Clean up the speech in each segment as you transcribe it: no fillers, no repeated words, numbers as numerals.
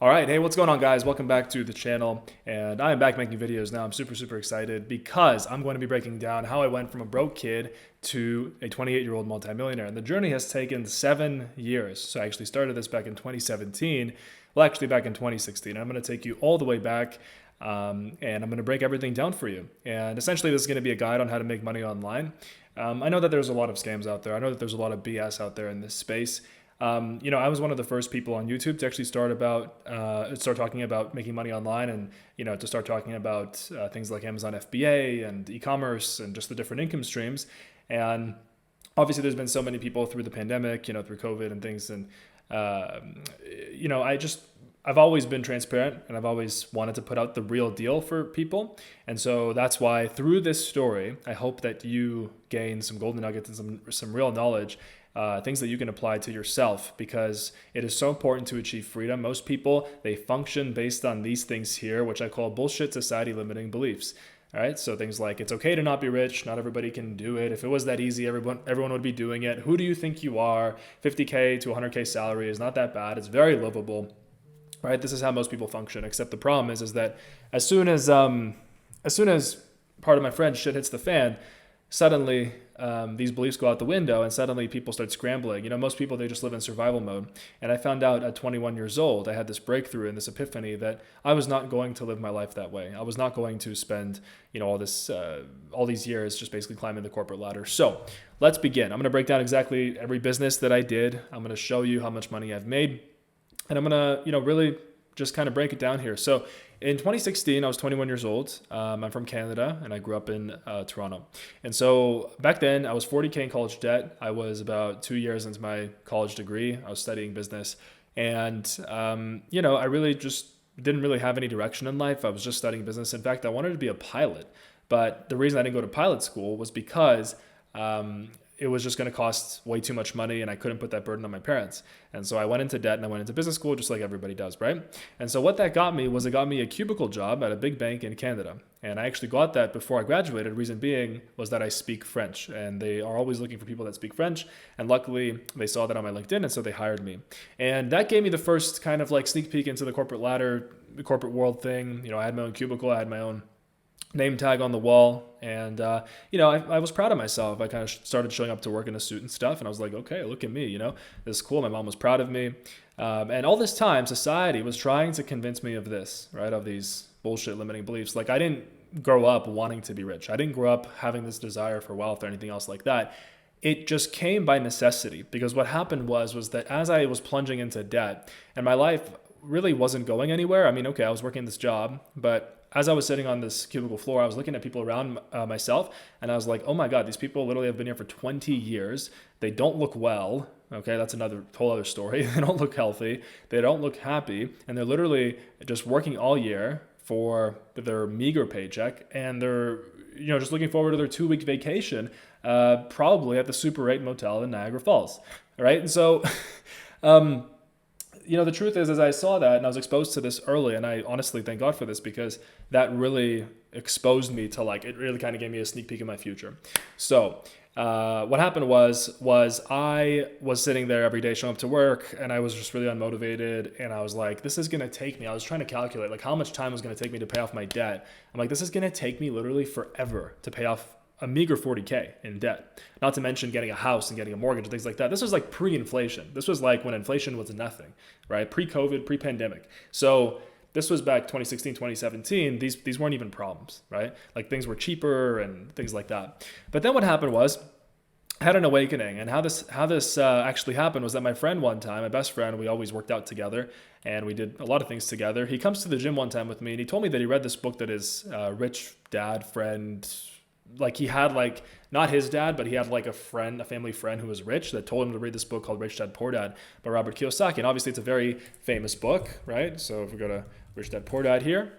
All right, hey, what's going on, guys? Welcome back to the channel, and I am back making videos now. I'm super excited because I'm going to be breaking down how I went from a broke kid to a 28-year-old multimillionaire, and the journey has taken 7 years. So I actually started this back in 2017, well, actually back in 2016. I'm going to take you all the way back, and I'm going to break everything down for you. And essentially, this is going to be a guide on how to make money online. I know that there's a lot of scams out there. I know that there's a lot of BS out there in this space. I was one of the first people on YouTube to actually start talking about making money online, and to start talking about things like Amazon FBA and e-commerce and just the different income streams. And obviously, there's been so many people through the pandemic, through COVID and things, and I've always been transparent, and I've always wanted to put out the real deal for people. And so that's why through this story, I hope that you gain some golden nuggets and some real knowledge, things that you can apply to yourself, because it is so important to achieve freedom. Most people, they function based on these things here, which I call bullshit society limiting beliefs. All right, so things like it's okay to not be rich. Not everybody can do it. If it was that easy, everyone would be doing it. Who do you think you are? 50K to 100K salary is not that bad. It's very livable. Right? This is how most people function. Except the problem is that as soon as part of my friend's shit hits the fan, suddenly these beliefs go out the window, and suddenly people start scrambling. Most people, they just live in survival mode. And I found out at 21 years old, I had this breakthrough and this epiphany that I was not going to live my life that way. I was not going to spend all these years just basically climbing the corporate ladder. So let's begin. I'm going to break down exactly every business that I did. I'm going to show you how much money I've made. And I'm going to, really just kind of break it down here. So in 2016, I was 21 years old. I'm from Canada, and I grew up in Toronto. And so back then, I was 40K in college debt. I was about 2 years into my college degree. I was studying business. And, I really just didn't really have any direction in life. I was just studying business. In fact, I wanted to be a pilot. But the reason I didn't go to pilot school was because it was just going to cost way too much money, and I couldn't put that burden on my parents. And so I went into debt, and I went into business school just like everybody does, right? And so what that got me was it got me a cubicle job at a big bank in Canada. And I actually got that before I graduated. Reason being was that I speak French, and they are always looking for people that speak French. And luckily they saw that on my LinkedIn, and so they hired me. And that gave me the first kind of like sneak peek into the corporate ladder, the corporate world thing. I had my own cubicle, I had my own name tag on the wall, and I was proud of myself. I kind of started showing up to work in a suit and stuff, and I was like, okay, look at me, this is cool. My mom was proud of me, and all this time society was trying to convince me of this, right, of these bullshit limiting beliefs. Like, I didn't grow up wanting to be rich. I didn't grow up having this desire for wealth or anything else like that. It just came by necessity, because what happened was that as I was plunging into debt and my life really wasn't going anywhere. I mean, okay, I was working this job, but as I was sitting on this cubicle floor, I was looking at people around myself, and I was like, oh my God, these people literally have been here for 20 years. They don't look well. Okay, that's another whole other story. They don't look healthy. They don't look happy. And they're literally just working all year for their meager paycheck. And they're, just looking forward to their 2-week vacation, probably at the Super 8 motel in Niagara Falls. All right. And so, the truth is I saw that, and I was exposed to this early, and I honestly thank God for this, because that really exposed me to, it really kind of gave me a sneak peek in my future. So what happened was I was sitting there every day showing up to work, and I was just really unmotivated, and I was like, this is going to take me, I was trying to calculate how much time was going to take me to pay off my debt. I'm like, this is going to take me literally forever to pay off a meager 40K in debt, not to mention getting a house and getting a mortgage and things like that. This was like pre-inflation. This was like when inflation was nothing, right? Pre-COVID, pre-pandemic. So this was back 2016, 2017. These weren't even problems, right? Like, things were cheaper and things like that. But then what happened was I had an awakening, and how this actually happened was that my friend one time, my best friend, we always worked out together, and we did a lot of things together. He comes to the gym one time with me, and he told me that he read this book that his rich dad friend, he had not his dad, but he had a family friend who was rich, that told him to read this book called Rich Dad Poor Dad by Robert Kiyosaki. And obviously it's a very famous book, right? So if we go to Rich Dad Poor Dad here,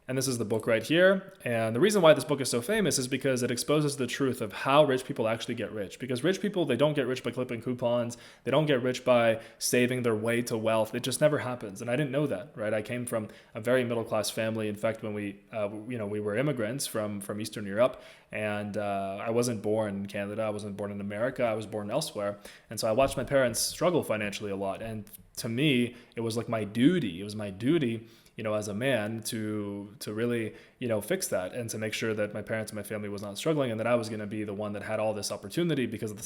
and this is the book right here. And the reason why this book is so famous is because it exposes the truth of how rich people actually get rich. Because rich people, they don't get rich by clipping coupons. They don't get rich by saving their way to wealth. It just never happens. And I didn't know that, right? I came from a very middle-class family. In fact, when we were immigrants from Eastern Europe, and I wasn't born in Canada. I wasn't born in America. I was born elsewhere. And so I watched my parents struggle financially a lot. And to me, it was like my duty. It was my duty, as a man to really, fix that and to make sure that my parents and my family was not struggling, and that I was going to be the one that had all this opportunity because of the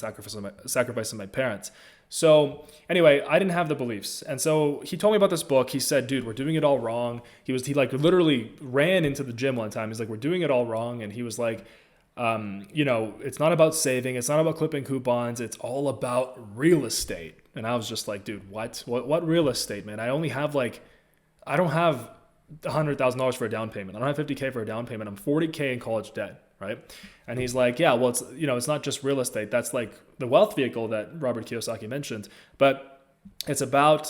sacrifice of my parents. So anyway, I didn't have the beliefs. And so he told me about this book. He said, dude, we're doing it all wrong. He like literally ran into the gym one time. He's like, we're doing it all wrong. And he was like, it's not about saving. It's not about clipping coupons. It's all about real estate. And I was just like, dude, what real estate, man? I don't have $100,000 for a down payment. I don't have $50K for a down payment. I'm $40K in college debt. Right. And he's like, yeah, well, it's not just real estate. That's like the wealth vehicle that Robert Kiyosaki mentioned, but it's about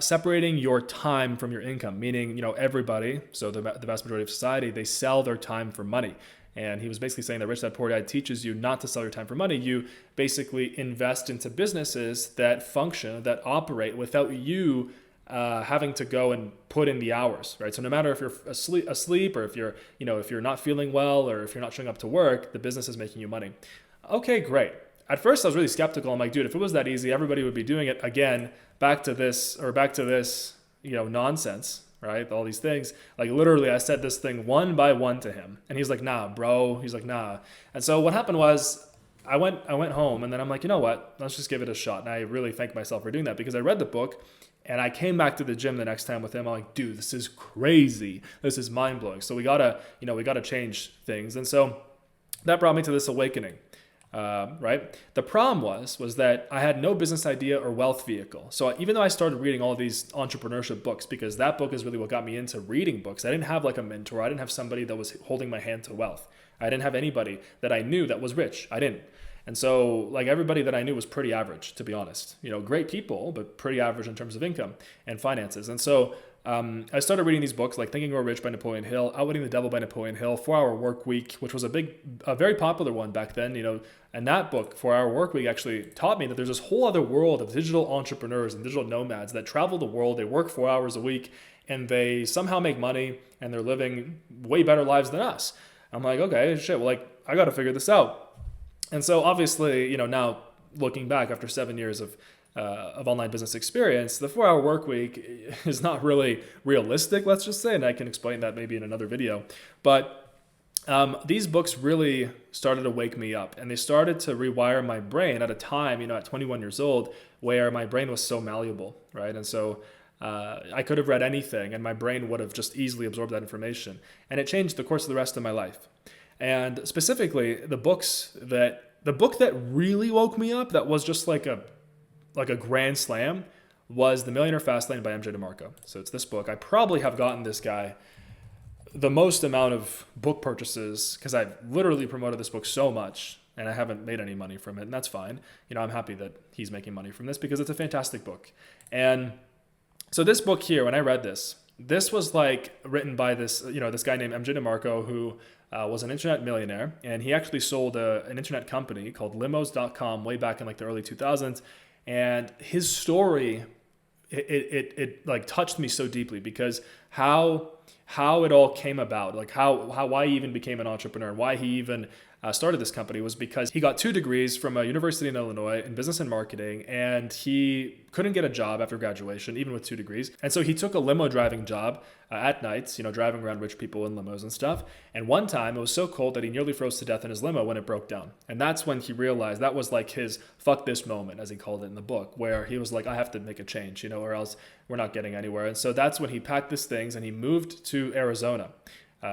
separating your time from your income, meaning, everybody, so the vast majority of society, they sell their time for money. And he was basically saying that Rich Dad Poor Dad teaches you not to sell your time for money. You basically invest into businesses that function, that operate without you having to go and put in the hours, right? So no matter if you're asleep or if you're not feeling well or if you're not showing up to work, the business is making you money. Okay, great. At first I was really skeptical. I'm like, dude, if it was that easy, everybody would be doing it. Again, back to this, nonsense, right? All these things. Like literally I said this thing one by one to him and he's like, nah, bro. He's like, nah. And so what happened was I went home and then I'm like, you know what? Let's just give it a shot. And I really thank myself for doing that because I read the book and I came back to the gym the next time with him. I'm like, dude, this is crazy. This is mind blowing. So we gotta change things. And so that brought me to this awakening, right? The problem was that I had no business idea or wealth vehicle. So even though I started reading all these entrepreneurship books, because that book is really what got me into reading books, I didn't have like a mentor. I didn't have somebody that was holding my hand to wealth. I didn't have anybody that I knew that was rich. I didn't. And so like everybody that I knew was pretty average, to be honest, great people, but pretty average in terms of income and finances. And so I started reading these books like Think and Grow Rich by Napoleon Hill, Outwitting the Devil by Napoleon Hill, 4-Hour Work Week, which was a very popular one back then, and that book, 4-Hour Work Week, actually taught me that there's this whole other world of digital entrepreneurs and digital nomads that travel the world. They work 4 hours a week and they somehow make money and they're living way better lives than us. I'm like, okay, shit, well, like I got to figure this out. And so obviously, now looking back after 7 years of online business experience, the 4-hour work week is not really realistic, let's just say, and I can explain that maybe in another video. But these books really started to wake me up, and they started to rewire my brain at a time, at 21 years old, where my brain was so malleable, right? And so I could have read anything, and my brain would have just easily absorbed that information, and it changed the course of the rest of my life. And specifically, the book that really woke me up, that was just like a grand slam, was The Millionaire Fastlane by MJ DeMarco. So it's this book. I probably have gotten this guy the most amount of book purchases because I've literally promoted this book so much and I haven't made any money from it, and that's fine. I'm happy that he's making money from this because it's a fantastic book. And so this book here, when I read this was like written by this guy named MJ DeMarco who was an internet millionaire, and he actually sold an internet company called limos.com way back in like the early 2000s. And his story, it like touched me so deeply because how it all came about, like why he even became an entrepreneur and why he even started this company was because he got 2 degrees from a university in Illinois in business and marketing, and he couldn't get a job after graduation, even with 2 degrees. And so he took a limo driving job at nights, driving around rich people in limos and stuff. And one time it was so cold that he nearly froze to death in his limo when it broke down. And that's when he realized that was like his fuck this moment, as he called it in the book, where he was like, I have to make a change, or else we're not getting anywhere. And so that's when he packed his things and he moved to Arizona.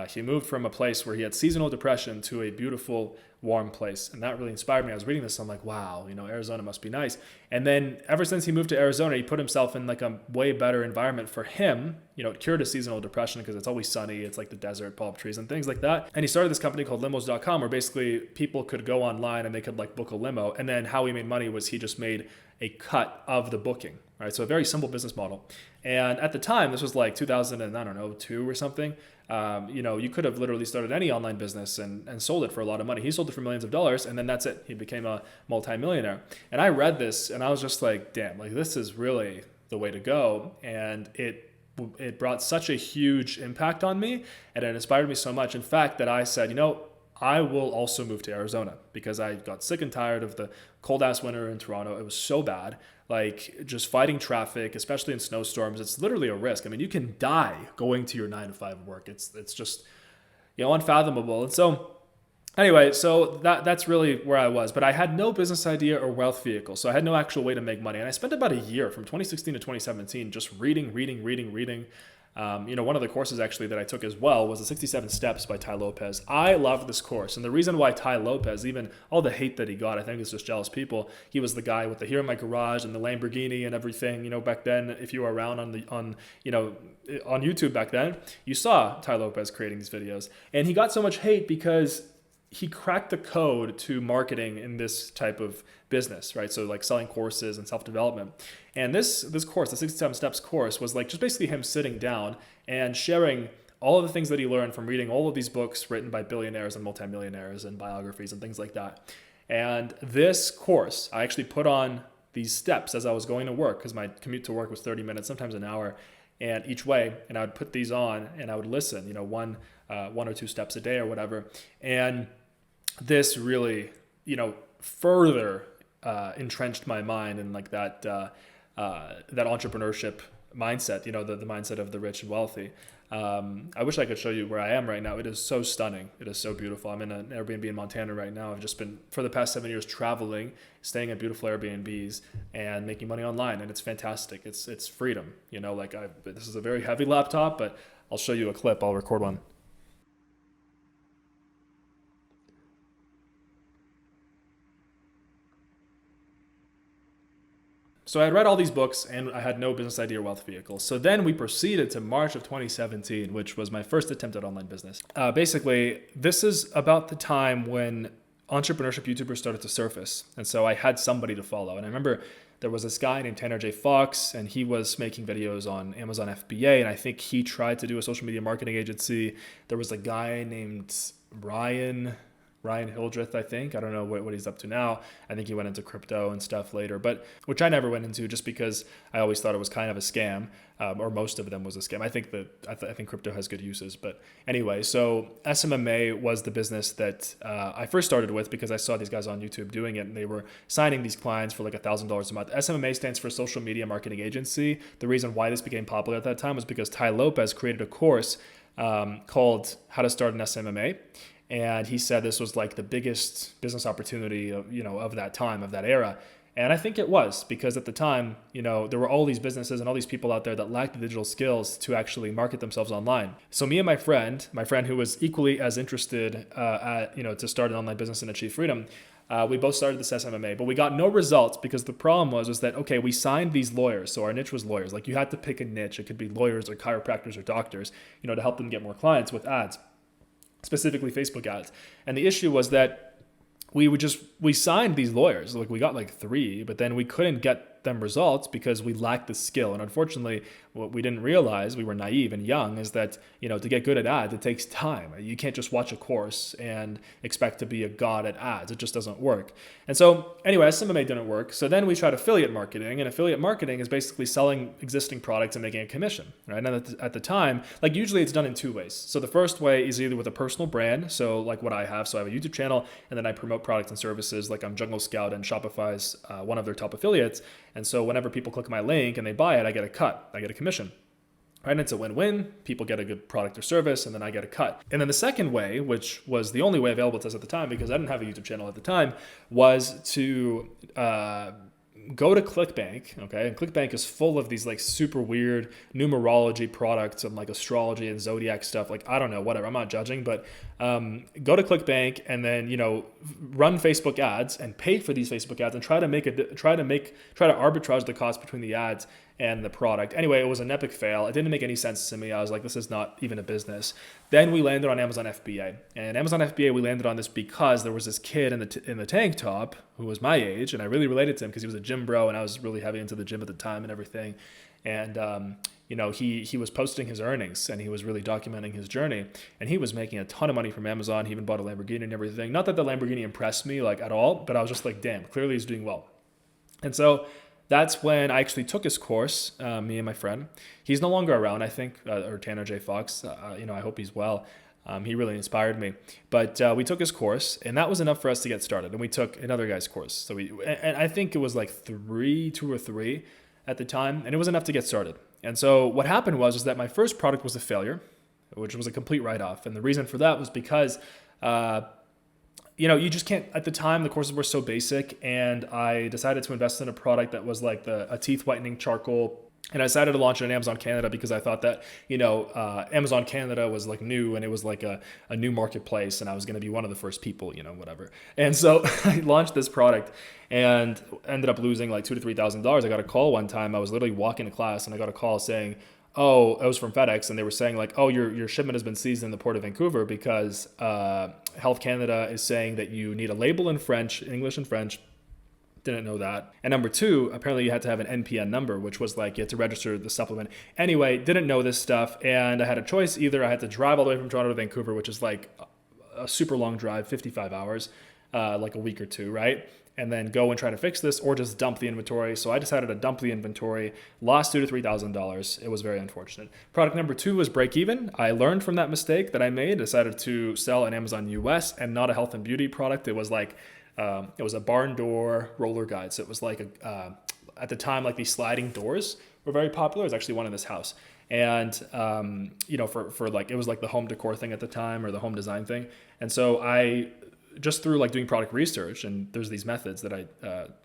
He moved from a place where he had seasonal depression to a beautiful, warm place. And that really inspired me. I was reading this, I'm like, wow, Arizona must be nice. And then ever since he moved to Arizona, he put himself in like a way better environment for him. It cured his seasonal depression because it's always sunny. It's like the desert, palm trees and things like that. And he started this company called limos.com where basically people could go online and they could like book a limo. And then how he made money was he just made a cut of the booking, right? So a very simple business model. And at the time, this was like 2002 or something. You could have literally started any online business and sold it for a lot of money. He sold it for millions of dollars, and then that's it. He became a multi-millionaire. And I read this, and I was just like, damn, like this is really the way to go. And it brought such a huge impact on me, and it inspired me so much. In fact, that I said, I will also move to Arizona because I got sick and tired of the cold ass winter in Toronto. It was so bad. like just fighting traffic, especially in snowstorms. It's literally a risk. I mean, you can die going to your 9 to 5 work. It's just, unfathomable. And so anyway, so that's really where I was, but I had no business idea or wealth vehicle. So I had no actual way to make money. And I spent about a year from 2016 to 2017 just reading. One of the courses actually that I took as well was the 67 Steps by Tai Lopez. I loved this course. And the reason why Tai Lopez, even all the hate that he got, I think it's just jealous people. He was the guy with the Here in My Garage and the Lamborghini and everything. Back then, if you were around on YouTube back then, you saw Tai Lopez creating these videos. And he got so much hate because he cracked the code to marketing in this type of business, right? So like selling courses and self-development. And this course, the 67 Steps course, was like just basically him sitting down and sharing all of the things that he learned from reading all of these books written by billionaires and multimillionaires and biographies and things like that. And this course, I actually put on these steps as I was going to work, because my commute to work was 30 minutes, sometimes an hour, and each way, and I would put these on and I would listen, one or two steps a day or whatever. And this really, further entrenched my mind in like that entrepreneurship mindset, the mindset of the rich and wealthy. I wish I could show you where I am right now. It is so stunning. It is so beautiful. I'm in an Airbnb in Montana right now. I've just been, for the past 7 years, traveling, staying at beautiful Airbnbs and making money online. And it's fantastic. It's freedom. This is a very heavy laptop, but I'll show you a clip. I'll record one. So I had read all these books and I had no business idea or wealth vehicle. So then we proceeded to March of 2017, which was my first attempt at online business. Basically, this is about the time when entrepreneurship YouTubers started to surface. And so I had somebody to follow. And I remember there was this guy named Tanner J. Fox, and he was making videos on Amazon FBA. And I think he tried to do a social media marketing agency. There was a guy named Ryan Hildreth, I think. I don't know what he's up to now. I think he went into crypto and stuff later, but which I never went into just because I always thought it was kind of a scam, or most of them was a scam. I think crypto has good uses, but anyway, so SMMA was the business that I first started with because I saw these guys on YouTube doing it, and they were signing these clients for like $1,000 a month. SMMA stands for Social Media Marketing Agency. The reason why this became popular at that time was because Tai Lopez created a course called How to Start an SMMA. And he said this was like the biggest business opportunity of that time, of that era. And I think it was, because at the time, there were all these businesses and all these people out there that lacked the digital skills to actually market themselves online. So me and my friend who was equally as interested to start an online business and achieve freedom, we both started this SMMA, but we got no results because the problem was that, okay, we signed these lawyers. So our niche was lawyers. Like you had to pick a niche. It could be lawyers or chiropractors or doctors, to help them get more clients with ads. Specifically Facebook ads. And the issue was that we signed these lawyers. Like we got like 3, but then we couldn't get them results because we lacked the skill. And unfortunately, what we didn't realize, we were naive and young, is that, to get good at ads, it takes time. You can't just watch a course and expect to be a god at ads. It just doesn't work. And so anyway, SMMA didn't work. So then we tried affiliate marketing, and affiliate marketing is basically selling existing products and making a commission, right? And at the time, like usually it's done in 2 ways. So the first way is either with a personal brand. So like what I have. So I have a YouTube channel, and then I promote products and services. Like I'm Jungle Scout, and Shopify's one of their top affiliates. And so whenever people click my link and they buy it, I get a cut. I get a commission. Right? And it's a win-win. People get a good product or service, and then I get a cut. And then the second way, which was the only way available to us at the time because I didn't have a YouTube channel at the time, was to go to ClickBank, okay? And ClickBank is full of these like super weird numerology products and like astrology and zodiac stuff. Like, I don't know, whatever. I'm not judging, but go to ClickBank and then, run Facebook ads and pay for these Facebook ads and try to arbitrage the cost between the ads and the product. Anyway, it was an epic fail. It didn't make any sense to me. I was like, this is not even a business. Then we landed on Amazon FBA. And Amazon FBA, we landed on this because there was this kid in the tank top who was my age, and I really related to him because he was a gym bro, and I was really heavy into the gym at the time and everything. And he was posting his earnings, and he was really documenting his journey, and he was making a ton of money from Amazon. He even bought a Lamborghini and everything. Not that the Lamborghini impressed me like at all, but I was just like, damn, clearly he's doing well. And so that's when I actually took his course, me and my friend. He's no longer around, I think, or Tanner J. Fox. I hope he's well. He really inspired me. But we took his course, and that was enough for us to get started. And we took another guy's course. So and I think it was like two or three at the time, and it was enough to get started. And so what happened was that my first product was a failure, which was a complete write-off. And the reason for that was because, you just can't, at the time, the courses were so basic, and I decided to invest in a product that was like a teeth whitening charcoal. And I decided to launch it on Amazon Canada because I thought that, Amazon Canada was like new, and it was like a new marketplace, and I was going to be one of the first people, whatever. And so I launched this product and ended up losing like $2,000 to $3,000. I got a call one time. I was literally walking to class, and I got a call saying, oh, it was from FedEx, and they were saying like, oh, your shipment has been seized in the port of Vancouver because Health Canada is saying that you need a label in French, English and French. Didn't know that. And number two, apparently you had to have an NPN number, which was like you had to register the supplement. Anyway, didn't know this stuff, and I had a choice. Either I had to drive all the way from Toronto to Vancouver, which is like a super long drive, 55 hours, like a week or two, right? And then go and try to fix this, or just dump the inventory. So I decided to dump the inventory, lost $2,000 to $3,000. It was very unfortunate. Product number two was break even. I learned from that mistake that I made, decided to sell an Amazon US and not a health and beauty product. It was like, it was a barn door roller guide. So it was like at the time, like these sliding doors were very popular. It was actually one in this house. And, for like, it was like the home decor thing at the time, or the home design thing. And so I, just through like doing product research, and there's these methods that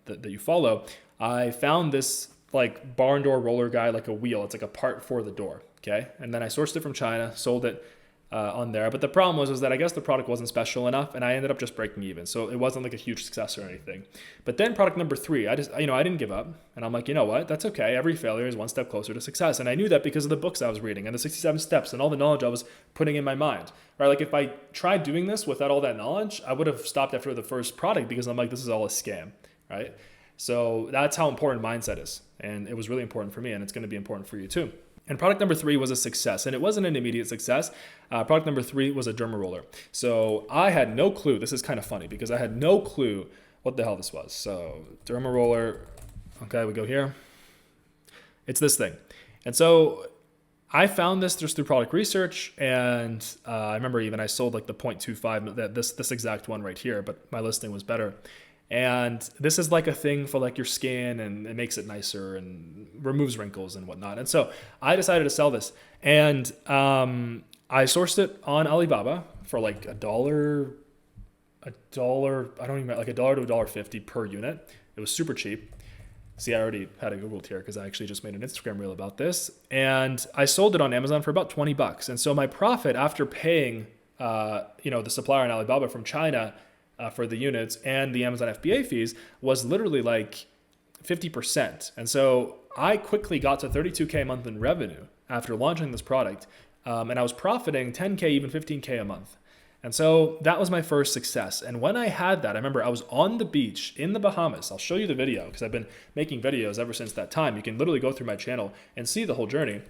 that you follow, I found this like barn door roller guide, like a wheel. It's like a part for the door. Okay. And then I sourced it from China, sold it on there. But the problem was that I guess the product wasn't special enough, and I ended up just breaking even. So it wasn't like a huge success or anything. But then product number three, I didn't give up. And I'm like, you know what? That's okay. Every failure is one step closer to success. And I knew that because of the books I was reading and the 67 steps and all the knowledge I was putting in my mind, right? Like if I tried doing this without all that knowledge, I would have stopped after the first product because I'm like, this is all a scam, right? So that's how important mindset is. And it was really important for me, and it's going to be important for you too. And product number three was a success, and it wasn't an immediate success. Product number three was a derma roller. So I had no clue. This is kind of funny because I had no clue what the hell this was. So derma roller, okay, we go here. It's this thing. And so I found this just through product research, and I remember even I sold like the 0.25, this exact one right here, but my listing was better. And this is like a thing for like your skin, and it makes it nicer and removes wrinkles and whatnot. And so I decided to sell this, and I sourced it on Alibaba for like $1, I don't even, like $1 to $1.50 per unit. It was super cheap. See, I already had it Googled here because I actually just made an Instagram reel about this. And I sold it on Amazon for about $20. And so my profit after paying, the supplier on Alibaba from China for the units and the Amazon FBA fees was literally like 50%. And so I quickly got to $32K a month in revenue after launching this product. And I was profiting $10K, even $15K a month. And so that was my first success. And when I had that, I remember I was on the beach in the Bahamas. I'll show you the video because I've been making videos ever since that time. You can literally go through my channel and see the whole journey.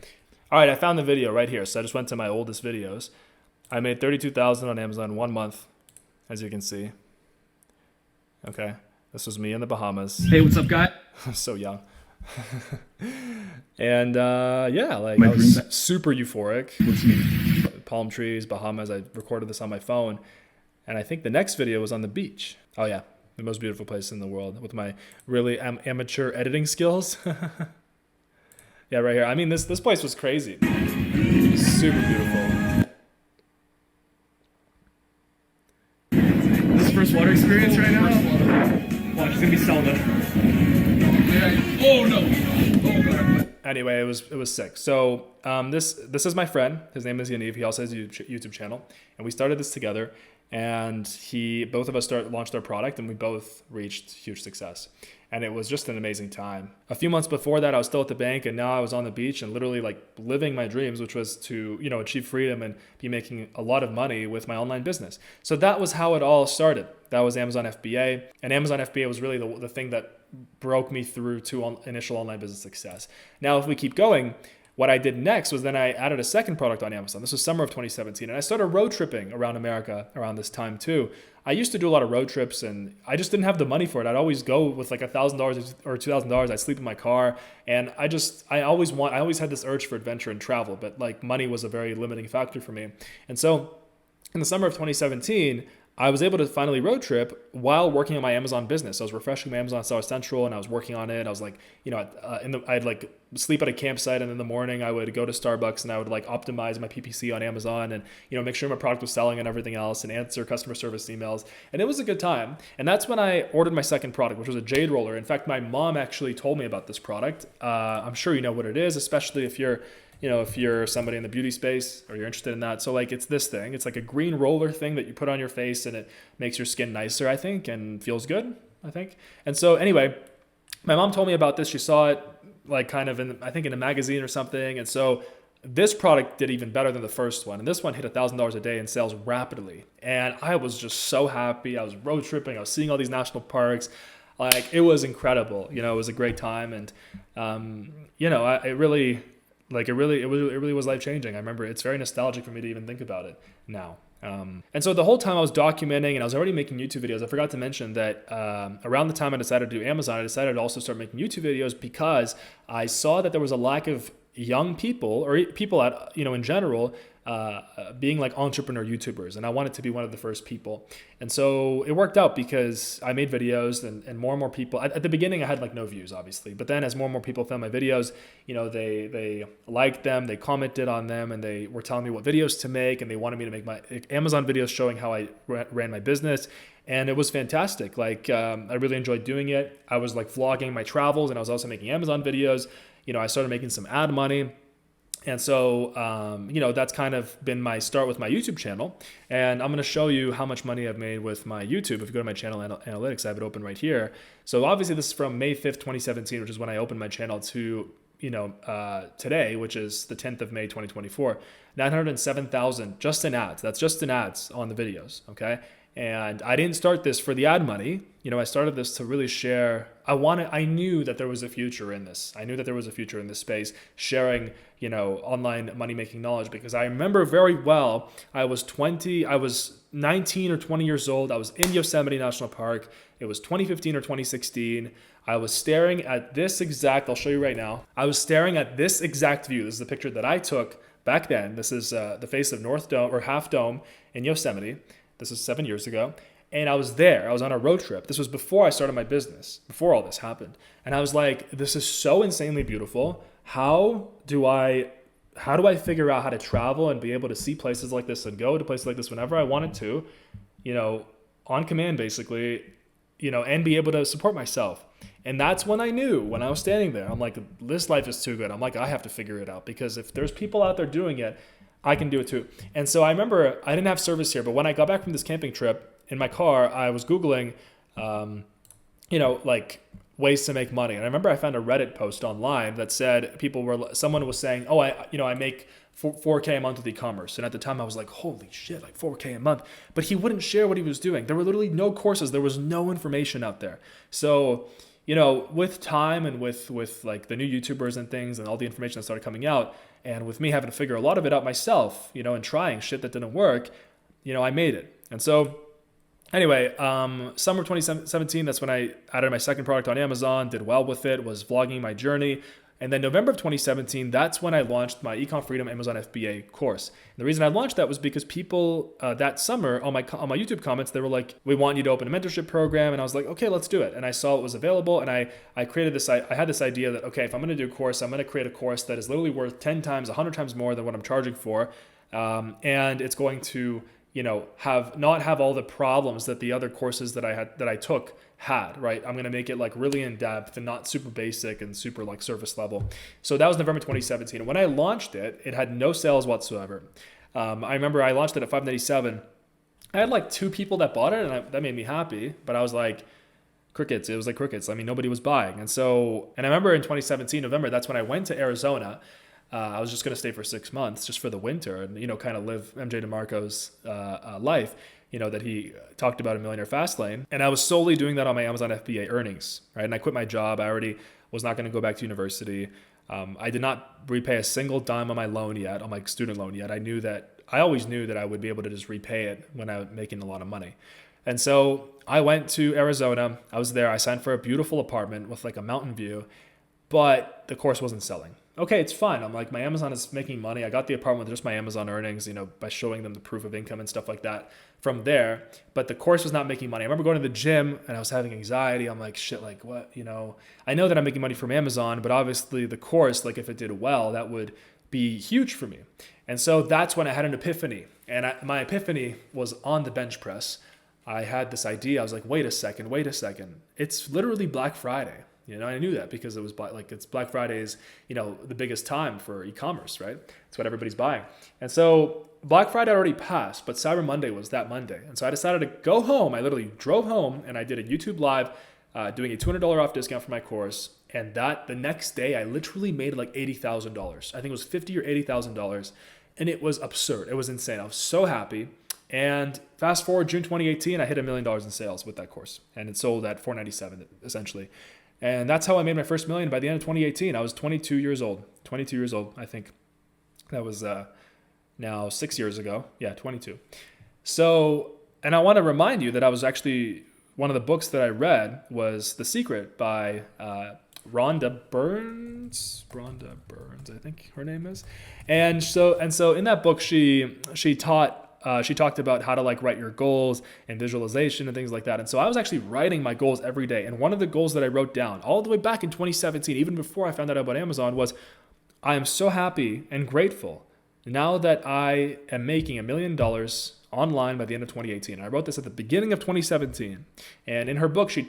All right, I found the video right here. So I just went to my oldest videos. I made $32,000 on Amazon 1 month, as you can see. Okay, this was me in the Bahamas. Hey, what's up, guy? So young. And I was super euphoric. Palm trees, Bahamas. I recorded this on my phone. And I think the next video was on the beach. Oh yeah, the most beautiful place in the world with my really amateur editing skills. Yeah, right here. I mean, this place was crazy. Super beautiful. This is first water experience right now? Watch, he's gonna be selling it. Oh no! Oh god. Anyway, it was sick. So this is my friend. His name is Yaniv. He also has a YouTube channel, and we started this together. And both of us launched our product, and we both reached huge success. And it was just an amazing time. A few months before that, I was still at the bank, and now I was on the beach and literally like living my dreams, which was to, achieve freedom and be making a lot of money with my online business. So that was how it all started. That was Amazon FBA, and Amazon FBA was really the thing that broke me through to initial online business success. Now, if we keep going, what I did next was then I added a second product on Amazon. This was summer of 2017. And I started road tripping around America around this time too. I used to do a lot of road trips, and I just didn't have the money for it. I'd always go with like $1,000 or $2,000. I'd sleep in my car. And I always had this urge for adventure and travel, but like money was a very limiting factor for me. And so in the summer of 2017, I was able to finally road trip while working on my Amazon business. I was refreshing my Amazon Seller Central and I was working on it. I was like, I'd like sleep at a campsite, and in the morning I would go to Starbucks and I would like optimize my PPC on Amazon and, make sure my product was selling and everything else, and answer customer service emails. And it was a good time. And that's when I ordered my second product, which was a jade roller. In fact, my mom actually told me about this product. I'm sure you know what it is, especially if you're somebody in the beauty space or you're interested in that. So like, it's this thing, it's like a green roller thing that you put on your face and it makes your skin nicer, I think, and feels good, I think. And so anyway, my mom told me about this. She saw it like kind of in a magazine or something. And so this product did even better than the first one. And this one hit $1,000 a day in sales rapidly. And I was just so happy. I was road tripping. I was seeing all these national parks. Like, it was incredible. It was a great time. And, it really was life-changing. I remember it's very nostalgic for me to even think about it now. And so the whole time I was documenting, and I was already making YouTube videos. I forgot to mention that around the time I decided to do Amazon, I decided to also start making YouTube videos because I saw that there was a lack of young people, or people in general, being like entrepreneur YouTubers, and I wanted to be one of the first people. And so it worked out because I made videos, and more people. At the beginning, I had like no views, obviously, but then as more people found my videos, they liked them, they commented on them, and they were telling me what videos to make, and they wanted me to make my Amazon videos showing how I ran my business. And it was fantastic. Like, I really enjoyed doing it. I was like vlogging my travels, and I was also making Amazon videos. I started making some ad money. And so, that's kind of been my start with my YouTube channel. And I'm going to show you how much money I've made with my YouTube. If you go to my channel analytics, I have it open right here. So obviously this is from May 5th, 2017, which is when I opened my channel, to, today, which is the 10th of May, 2024, 907,000 just in ads. That's just in ads on the videos. Okay. And I didn't start this for the ad money. I started this to really share. I knew that there was a future in this. I knew that there was a future in this space, sharing, online money-making knowledge, because I remember very well, I was 19 or 20 years old. I was in Yosemite National Park. It was 2015 or 2016. I was staring at this exact, I'll show you right now. I was staring at this exact view. This is the picture that I took back then. This is the face of North Dome, or Half Dome, in Yosemite. This is 7 years ago. And I was there. I was on a road trip. This was before I started my business, before all this happened. And I was like, this is so insanely beautiful. How do I figure out how to travel and be able to see places like this and go to places like this whenever I wanted to, on command basically, and be able to support myself. And that's when I knew, when I was standing there, I'm like, this life is too good. I'm like, I have to figure it out, because if there's people out there doing it, I can do it too. And so I remember I didn't have service here, but when I got back from this camping trip in my car, I was Googling, like ways to make money. And I remember I found a Reddit post online that said someone was saying, oh, I make 4K a month with e-commerce. And at the time I was like, holy shit, like 4K a month. But he wouldn't share what he was doing. There were literally no courses. There was no information out there. So, with time and with like the new YouTubers and things and all the information that started coming out, and with me having to figure a lot of it out myself, and trying shit that didn't work, I made it. And so anyway, summer 2017, that's when I added my second product on Amazon, did well with it, was vlogging my journey. And then November of 2017, that's when I launched my Ecom Freedom Amazon FBA course. And the reason I launched that was because people that summer on my YouTube comments, they were like, we want you to open a mentorship program. And I was like, okay, let's do it. And I saw it was available. And I created this, I had this idea that, okay, if I'm going to do a course, I'm going to create a course that is literally worth 10 times, 100 times more than what I'm charging for. And it's going to, not have all the problems that the other courses that I took had, right? I'm going to make it like really in depth and not super basic and super like surface level. So that was November 2017. And when I launched it, it had no sales whatsoever. I remember I launched it at $597. I had like 2 people that bought it, and that made me happy, but I was like, crickets. It was like crickets. I mean, nobody was buying. And I remember in 2017, November, that's when I went to Arizona. I was just going to stay for 6 months just for the winter and, kind of live MJ DeMarco's life, that he talked about in Millionaire Fastlane. And I was solely doing that on my Amazon FBA earnings, right? And I quit my job. I already was not going to go back to university. I did not repay a single dime on my loan yet, on my student loan yet. I always knew that I would be able to just repay it when I was making a lot of money. And so I went to Arizona. I was there. I signed for a beautiful apartment with like a mountain view, but the course wasn't selling. okay, it's fine. I'm like, my Amazon is making money. I got the apartment with just my Amazon earnings, by showing them the proof of income and stuff like that from there. But the course was not making money. I remember going to the gym and I was having anxiety. I'm like, shit, like what, I know that I'm making money from Amazon, but obviously the course, like if it did well, that would be huge for me. And so that's when I had an epiphany. And my epiphany was on the bench press. I had this idea. I was like, wait a second. It's literally Black Friday. I knew that because it was it's Black Friday is, the biggest time for e-commerce, right? It's what everybody's buying. And so Black Friday already passed, but Cyber Monday was that Monday. And so I decided to go home. I literally drove home and I did a YouTube live doing a $200 off discount for my course. And the next day I literally made like $80,000. I think it was $50,000 or $80,000. And it was absurd. It was insane. I was so happy. And fast forward June 2018, I hit $1 million in sales with that course. And it sold at $497 essentially. And that's how I made my first million by the end of 2018. I was 22 years old, I think. That was now 6 years ago. Yeah, 22. So, and I want to remind you that I was actually, one of the books that I read was The Secret by Rhonda Burns, I think her name is. And so in that book, she talked about how to write your goals and visualization and things like that. And so I was actually writing my goals every day. And one of the goals that I wrote down all the way back in 2017, even before I found out about Amazon, was I am so happy and grateful now that I am making $1 million online by the end of 2018. I wrote this at the beginning of 2017. And in her book, she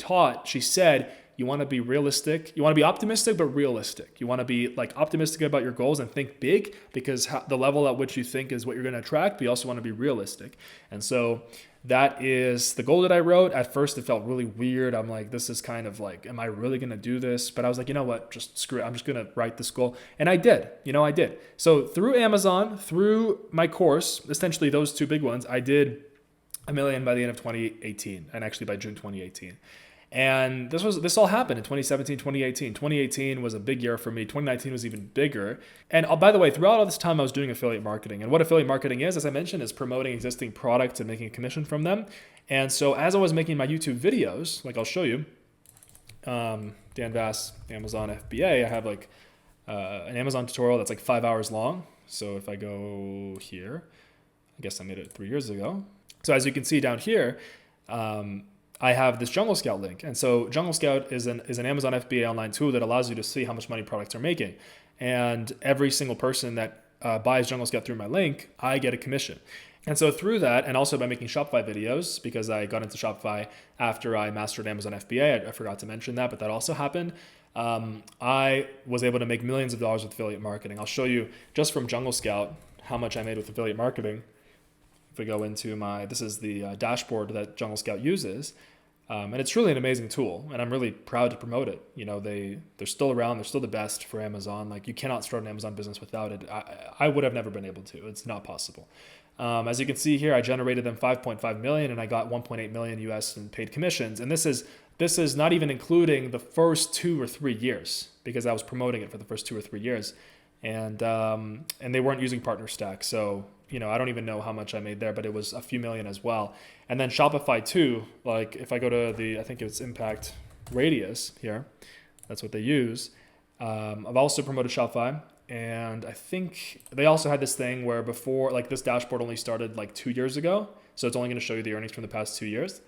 said, you want to be realistic. You want to be optimistic, but realistic. You want to be optimistic about your goals and think big because the level at which you think is what you're going to attract. But you also want to be realistic. And so that is the goal that I wrote. At first, it felt really weird. I'm like, this is kind of am I really going to do this? But I was like, you know what? Just screw it. I'm just going to write this goal. And I did. I did. So through Amazon, through my course, essentially those two big ones, I did $1 million by the end of 2018 and actually by June 2018. And this all happened in 2017, 2018. 2018 was a big year for me. 2019 was even bigger. And by the way, throughout all this time, I was doing affiliate marketing. And what affiliate marketing is, as I mentioned, is promoting existing products and making a commission from them. And so as I was making my YouTube videos, I'll show you, Dan Vass, Amazon FBA, I have an Amazon tutorial that's 5 hours long. So if I go here, I guess I made it 3 years ago. So as you can see down here, I have this Jungle Scout link. And so Jungle Scout is an Amazon FBA online tool that allows you to see how much money products are making. And every single person that buys Jungle Scout through my link, I get a commission. And so through that, and also by making Shopify videos, because I got into Shopify after I mastered Amazon FBA, I forgot to mention that, but that also happened. I was able to make millions of dollars with affiliate marketing. I'll show you just from Jungle Scout how much I made with affiliate marketing. If we go into this is the dashboard that Jungle Scout uses. And it's really an amazing tool, and I'm really proud to promote it. They're still around. They're still the best for Amazon. You cannot start an Amazon business without it. I would have never been able to. It's not possible. As you can see here, I generated them 5.5 million, and I got 1.8 million US in paid commissions. And this is not even including the first 2 or 3 years, because I was promoting it for the first 2 or 3 years, and they weren't using Partner Stack. So I don't even know how much I made there, but it was a few million as well. And then Shopify too, if I go to I think it's Impact Radius here, that's what they use. I've also promoted Shopify, and I think they also had this thing where before, this dashboard only started 2 years ago. So it's only going to show you the earnings from the past 2 years.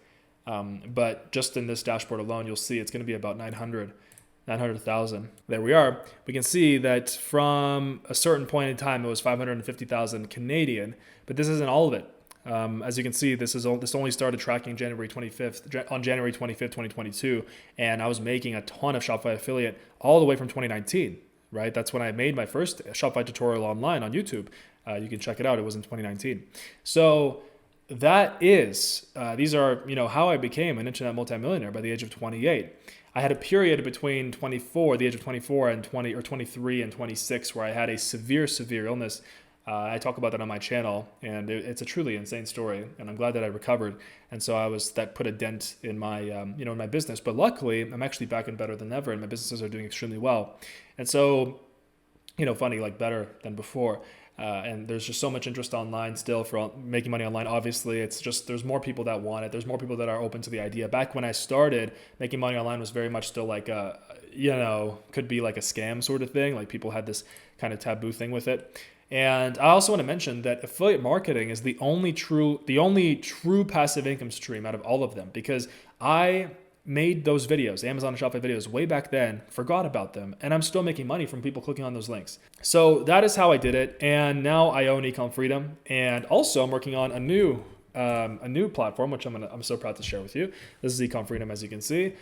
But just in this dashboard alone, you'll see it's going to be about 900,000. There we are. We can see that from a certain point in time, it was 550,000 Canadian, but this isn't all of it. As you can see, this only started tracking on January 25th, 2022, and I was making a ton of Shopify affiliate all the way from 2019, right? That's when I made my first Shopify tutorial online on YouTube. You can check it out. It was in 2019. So that is, these are, how I became an internet multimillionaire by the age of 28. I had a period between the age of 24 and 23 and 26 where I had a severe illness. I talk about that on my channel, and it's a truly insane story, and I'm glad that I recovered. And so that put a dent in my, in my business. But luckily, I'm actually back and better than ever, and my businesses are doing extremely well. And so, funny, better than before. And there's just so much interest online still for making money online. Obviously, it's just there's more people that want it. There's more people that are open to the idea. Back when I started, making money online was very much still like a, could be like a scam sort of thing. Like people had this kind of taboo thing with it. And I also want to mention that affiliate marketing is the only true passive income stream out of all of them, because I made those videos, Amazon and Shopify videos, way back then, forgot about them, and I'm still making money from people clicking on those links. So that is how I did it, and now I own Ecom Freedom, and also I'm working on a new platform, which I'm so proud to share with you. This is Ecom Freedom, as you can see.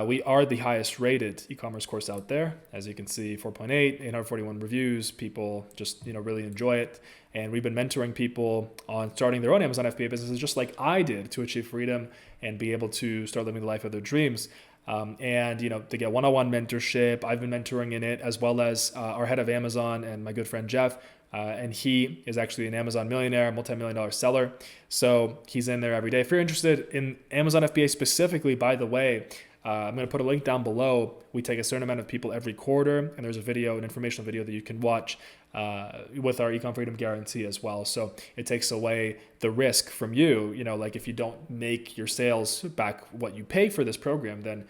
We are the highest rated e-commerce course out there. As you can see, 4.8, 841 reviews. People just, really enjoy it. And we've been mentoring people on starting their own Amazon FBA businesses, just like I did, to achieve freedom and be able to start living the life of their dreams. And to get one-on-one mentorship. I've been mentoring in it, as well as our head of Amazon and my good friend Jeff. And he is actually an Amazon millionaire, multi-million-dollar seller. So he's in there every day. If you're interested in Amazon FBA specifically, by the way, I'm going to put a link down below. We take a certain amount of people every quarter, and there's a video, an informational video that you can watch with our Ecom Freedom guarantee as well. So it takes away the risk from you. Like if you don't make your sales back what you pay for this program, then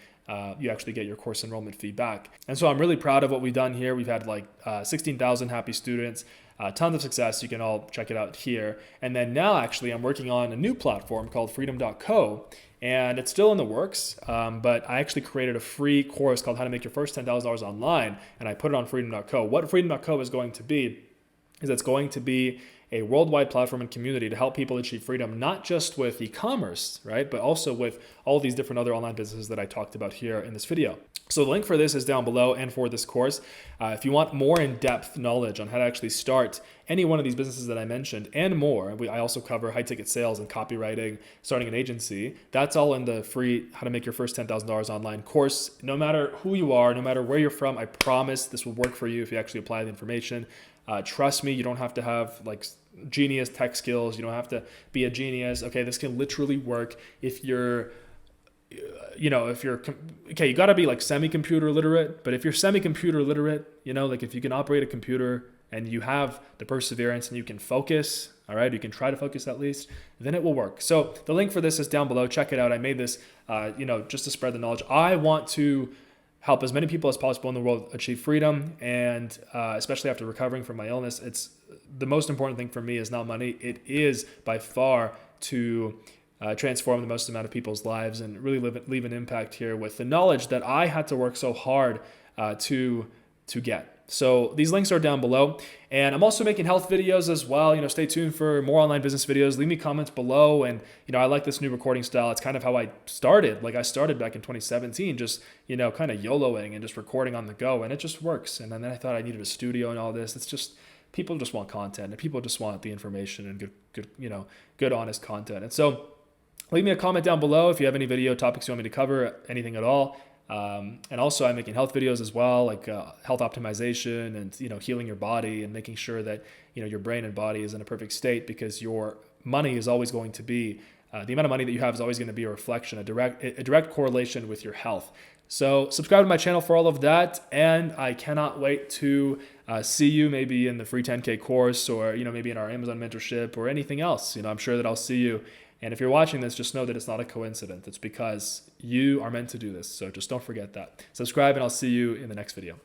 you actually get your course enrollment fee back. And so I'm really proud of what we've done here. We've had like 16,000 happy students. Tons of success. You can all check it out here. And then now actually I'm working on a new platform called freedom.co, and it's still in the works, but I actually created a free course called How to Make Your First $10,000 Online, and I put it on freedom.co. What freedom.co is going to be is it's going to be a worldwide platform and community to help people achieve freedom, not just with e-commerce, right, but also with all these different other online businesses that I talked about here in this video. So the link for this is down below, and for this course. If you want more in-depth knowledge on how to actually start any one of these businesses that I mentioned and more, I also cover high-ticket sales and copywriting, starting an agency. That's all in the free How to Make Your First $10,000 Online course. No matter who you are, no matter where you're from, I promise this will work for you if you actually apply the information. Trust me, you don't have to have like genius tech skills. You don't have to be a genius. Okay, this can literally work if you're you got to be like semi-computer literate, but if you're semi-computer literate, like if you can operate a computer and you have the perseverance and you can focus, all right, you can try to focus at least, then it will work. So the link for this is down below. Check it out. I made this, just to spread the knowledge. I want to help as many people as possible in the world achieve freedom, and especially after recovering from my illness. It's the most important thing for me is not money. It is by far to transform the most amount of people's lives and really leave an impact here with the knowledge that I had to work so hard to get. So these links are down below, and I'm also making health videos as well. Stay tuned for more online business videos. Leave me comments below, and I like this new recording style. It's kind of how I started. Like I started back in 2017, just kind of YOLOing and just recording on the go, and it just works. And then I thought I needed a studio and all this. It's just people just want content, and people just want the information and good honest content. And so leave me a comment down below if you have any video topics you want me to cover, anything at all. And also I'm making health videos as well, like health optimization and, healing your body and making sure that, your brain and body is in a perfect state, because your money is always going to be, the amount of money that you have is always going to be a reflection, a direct correlation with your health. So subscribe to my channel for all of that. And I cannot wait to see you maybe in the free 10K course, or, maybe in our Amazon mentorship or anything else. I'm sure that I'll see you. And if you're watching this, just know that it's not a coincidence. It's because you are meant to do this. So just don't forget that. Subscribe, and I'll see you in the next video.